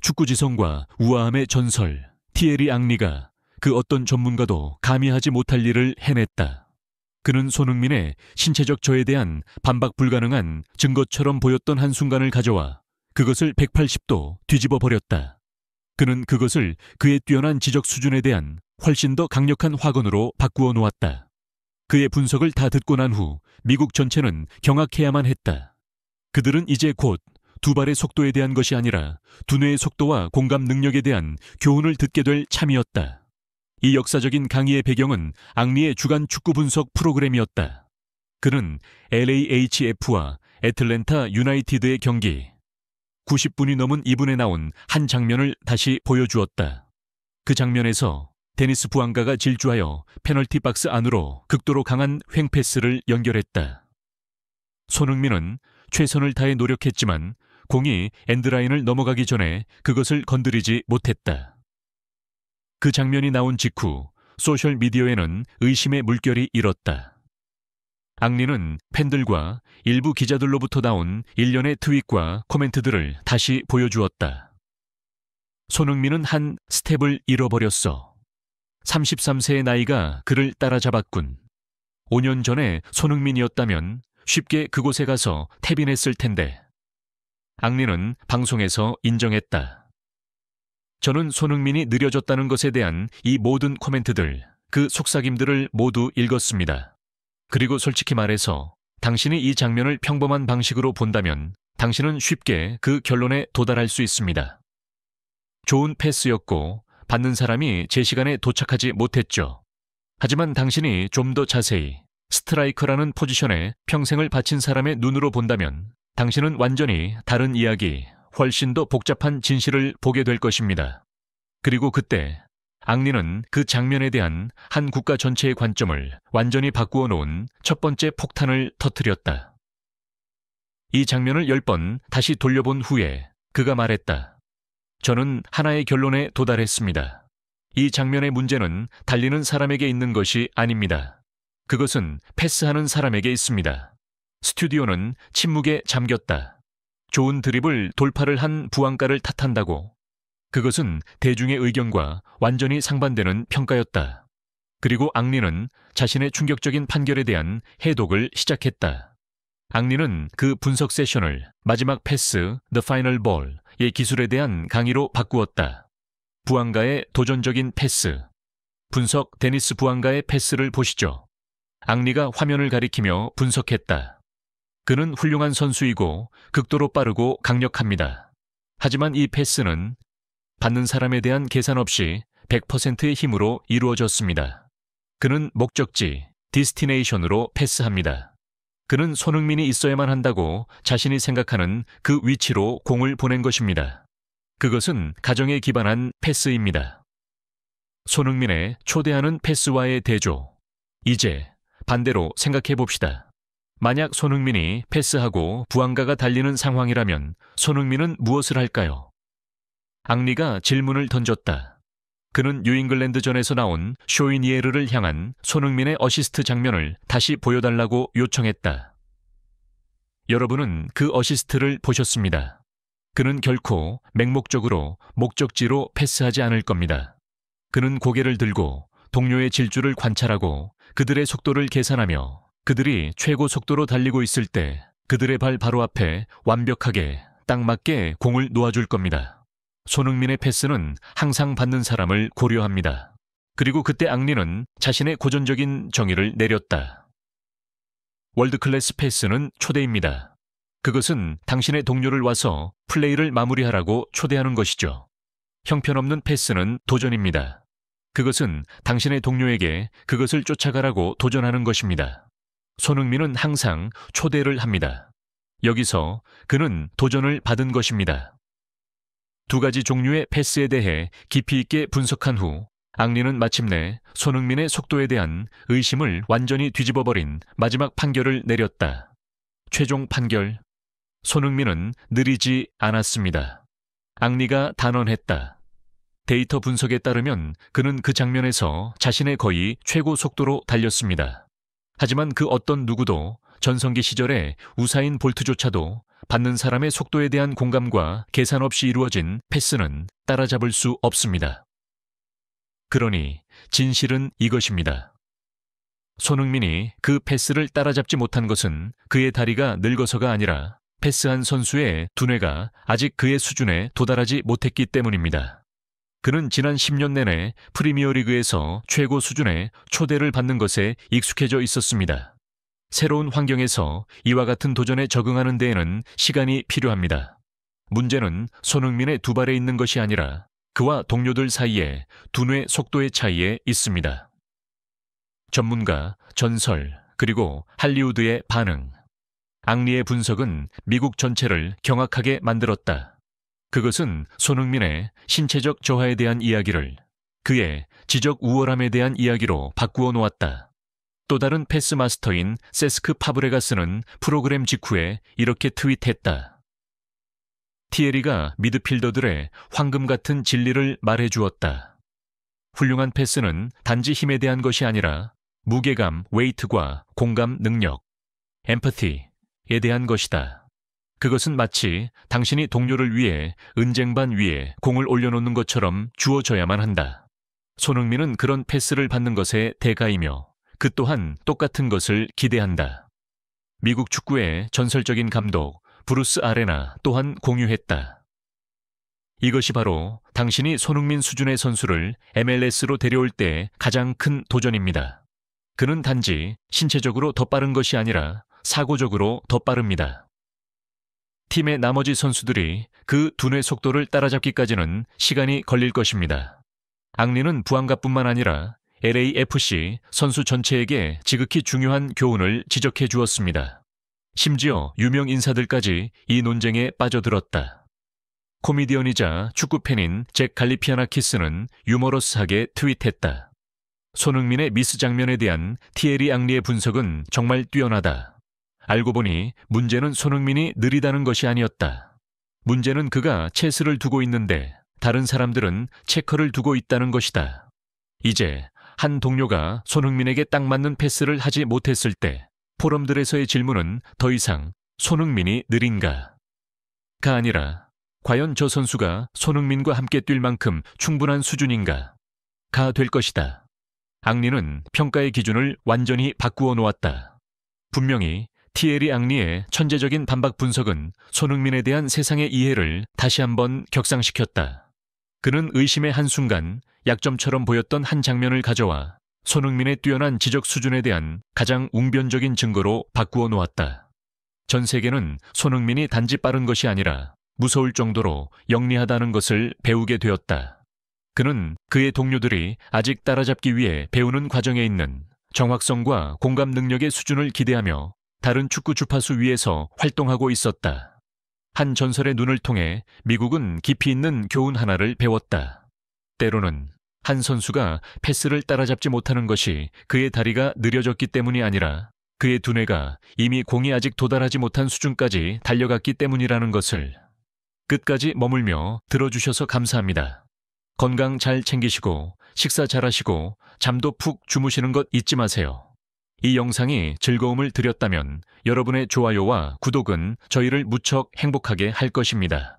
축구지성과 우아함의 전설 티에리 앙리가 그 어떤 전문가도 감히 하지 못할 일을 해냈다. 그는 손흥민의 신체적 저에 대한 반박 불가능한 증거처럼 보였던 한순간을 가져와 그것을 180도 뒤집어 버렸다. 그는 그것을 그의 뛰어난 지적 수준에 대한 훨씬 더 강력한 확언으로 바꾸어 놓았다. 그의 분석을 다 듣고 난 후 미국 전체는 경악해야만 했다. 그들은 이제 곧 두 발의 속도에 대한 것이 아니라 두뇌의 속도와 공감 능력에 대한 교훈을 듣게 될 참이었다. 이 역사적인 강의의 배경은 앙리의 주간 축구 분석 프로그램이었다. 그는 LAHF와 애틀랜타 유나이티드의 경기 90분이 넘은 2분에 나온 한 장면을 다시 보여주었다. 그 장면에서 데니스 부앙가가 질주하여 페널티 박스 안으로 극도로 강한 횡패스를 연결했다. 손흥민은 최선을 다해 노력했지만 공이 엔드라인을 넘어가기 전에 그것을 건드리지 못했다. 그 장면이 나온 직후 소셜미디어에는 의심의 물결이 일었다. 앙리는 팬들과 일부 기자들로부터 나온 일련의 트윗과 코멘트들을 다시 보여주었다. 손흥민은 한 스텝을 잃어버렸어. 33세의 나이가 그를 따라잡았군. 5년 전에 손흥민이었다면 쉽게 그곳에 가서 태빈했을 텐데. 앙리는 방송에서 인정했다. 저는 손흥민이 느려졌다는 것에 대한 이 모든 코멘트들, 그 속삭임들을 모두 읽었습니다. 그리고 솔직히 말해서 당신이 이 장면을 평범한 방식으로 본다면 당신은 쉽게 그 결론에 도달할 수 있습니다. 좋은 패스였고 받는 사람이 제 시간에 도착하지 못했죠. 하지만 당신이 좀 더 자세히 스트라이커라는 포지션에 평생을 바친 사람의 눈으로 본다면 당신은 완전히 다른 이야기, 훨씬 더 복잡한 진실을 보게 될 것입니다. 그리고 그때 앙리는 그 장면에 대한 한 국가 전체의 관점을 완전히 바꾸어 놓은 첫 번째 폭탄을 터뜨렸다. 이 장면을 10번 다시 돌려본 후에 그가 말했다. 저는 하나의 결론에 도달했습니다. 이 장면의 문제는 달리는 사람에게 있는 것이 아닙니다. 그것은 패스하는 사람에게 있습니다. 스튜디오는 침묵에 잠겼다. 좋은 드리블 돌파를 한 부안가를 탓한다고. 그것은 대중의 의견과 완전히 상반되는 평가였다. 그리고 앙리는 자신의 충격적인 판결에 대한 해독을 시작했다. 앙리는 그 분석 세션을 마지막 패스, The Final Ball의 기술에 대한 강의로 바꾸었다. 부안가의 도전적인 패스. 분석 데니스 부안가의 패스를 보시죠. 앙리가 화면을 가리키며 분석했다. 그는 훌륭한 선수이고 극도로 빠르고 강력합니다. 하지만 이 패스는 받는 사람에 대한 계산 없이 100%의 힘으로 이루어졌습니다. 그는 목적지, 디스티네이션으로 패스합니다. 그는 손흥민이 있어야만 한다고 자신이 생각하는 그 위치로 공을 보낸 것입니다. 그것은 가정에 기반한 패스입니다. 손흥민의 초대하는 패스와의 대조. 이제 반대로 생각해 봅시다. 만약 손흥민이 패스하고 부안가가 달리는 상황이라면 손흥민은 무엇을 할까요? 앙리가 질문을 던졌다. 그는 뉴잉글랜드전에서 나온 쇼이니에르를 향한 손흥민의 어시스트 장면을 다시 보여달라고 요청했다. 여러분은 그 어시스트를 보셨습니다. 그는 결코 맹목적으로 목적지로 패스하지 않을 겁니다. 그는 고개를 들고 동료의 질주를 관찰하고 그들의 속도를 계산하며 그들이 최고 속도로 달리고 있을 때 그들의 발 바로 앞에 완벽하게 딱 맞게 공을 놓아줄 겁니다. 손흥민의 패스는 항상 받는 사람을 고려합니다. 그리고 그때 앙리는 자신의 고전적인 정의를 내렸다. 월드클래스 패스는 초대입니다. 그것은 당신의 동료를 와서 플레이를 마무리하라고 초대하는 것이죠. 형편없는 패스는 도전입니다. 그것은 당신의 동료에게 그것을 쫓아가라고 도전하는 것입니다. 손흥민은 항상 초대를 합니다. 여기서 그는 도전을 받은 것입니다. 두 가지 종류의 패스에 대해 깊이 있게 분석한 후 앙리는 마침내 손흥민의 속도에 대한 의심을 완전히 뒤집어버린 마지막 판결을 내렸다. 최종 판결. 손흥민은 느리지 않았습니다. 앙리가 단언했다. 데이터 분석에 따르면 그는 그 장면에서 자신의 거의 최고 속도로 달렸습니다. 하지만 그 어떤 누구도 전성기 시절에 우사인 볼트조차도 받는 사람의 속도에 대한 공감과 계산 없이 이루어진 패스는 따라잡을 수 없습니다. 그러니 진실은 이것입니다. 손흥민이 그 패스를 따라잡지 못한 것은 그의 다리가 늙어서가 아니라 패스한 선수의 두뇌가 아직 그의 수준에 도달하지 못했기 때문입니다. 그는 지난 10년 내내 프리미어리그에서 최고 수준의 초대를 받는 것에 익숙해져 있었습니다. 새로운 환경에서 이와 같은 도전에 적응하는 데에는 시간이 필요합니다. 문제는 손흥민의 두 발에 있는 것이 아니라 그와 동료들 사이에 두뇌 속도의 차이에 있습니다. 전문가, 전설, 그리고 할리우드의 반응. 앙리의 분석은 미국 전체를 경악하게 만들었다. 그것은 손흥민의 신체적 저하에 대한 이야기를 그의 지적 우월함에 대한 이야기로 바꾸어 놓았다. 또 다른 패스 마스터인 세스크 파브레가스는 프로그램 직후에 이렇게 트윗했다. 티에리가 미드필더들의 황금 같은 진리를 말해 주었다. 훌륭한 패스는 단지 힘에 대한 것이 아니라 무게감, 웨이트과 공감 능력, 엠퍼티에 대한 것이다. 그것은 마치 당신이 동료를 위해 은쟁반 위에 공을 올려놓는 것처럼 주어져야만 한다. 손흥민은 그런 패스를 받는 것의 대가이며 그 또한 똑같은 것을 기대한다. 미국 축구의 전설적인 감독 브루스 아레나 또한 공유했다. 이것이 바로 당신이 손흥민 수준의 선수를 MLS로 데려올 때 가장 큰 도전입니다. 그는 단지 신체적으로 더 빠른 것이 아니라 사고적으로 더 빠릅니다. 팀의 나머지 선수들이 그 두뇌 속도를 따라잡기까지는 시간이 걸릴 것입니다. 앙리는 부안가뿐만 아니라 LAFC 선수 전체에게 지극히 중요한 교훈을 지적해 주었습니다. 심지어 유명 인사들까지 이 논쟁에 빠져들었다. 코미디언이자 축구팬인 잭 갈리피아나키스는 유머러스하게 트윗했다. 손흥민의 미스 장면에 대한 티에리 앙리의 분석은 정말 뛰어나다. 알고 보니 문제는 손흥민이 느리다는 것이 아니었다. 문제는 그가 체스를 두고 있는데 다른 사람들은 체커를 두고 있다는 것이다. 이제 한 동료가 손흥민에게 딱 맞는 패스를 하지 못했을 때 포럼들에서의 질문은 더 이상 손흥민이 느린가? 가 아니라 과연 저 선수가 손흥민과 함께 뛸 만큼 충분한 수준인가? 가 될 것이다. 앙리는 평가의 기준을 완전히 바꾸어 놓았다. 분명히 티에리 앙리의 천재적인 반박 분석은 손흥민에 대한 세상의 이해를 다시 한번 격상시켰다. 그는 의심의 한순간 약점처럼 보였던 한 장면을 가져와 손흥민의 뛰어난 지적 수준에 대한 가장 웅변적인 증거로 바꾸어 놓았다. 전 세계는 손흥민이 단지 빠른 것이 아니라 무서울 정도로 영리하다는 것을 배우게 되었다. 그는 그의 동료들이 아직 따라잡기 위해 배우는 과정에 있는 정확성과 공감 능력의 수준을 기대하며 다른 축구 주파수 위에서 활동하고 있었다. 한 전설의 눈을 통해 미국은 깊이 있는 교훈 하나를 배웠다. 때로는 한 선수가 패스를 따라잡지 못하는 것이 그의 다리가 느려졌기 때문이 아니라 그의 두뇌가 이미 공이 아직 도달하지 못한 수준까지 달려갔기 때문이라는 것을. 끝까지 머물며 들어주셔서 감사합니다. 건강 잘 챙기시고 식사 잘 하시고 잠도 푹 주무시는 것 잊지 마세요. 이 영상이 즐거움을 드렸다면 여러분의 좋아요와 구독은 저희를 무척 행복하게 할 것입니다.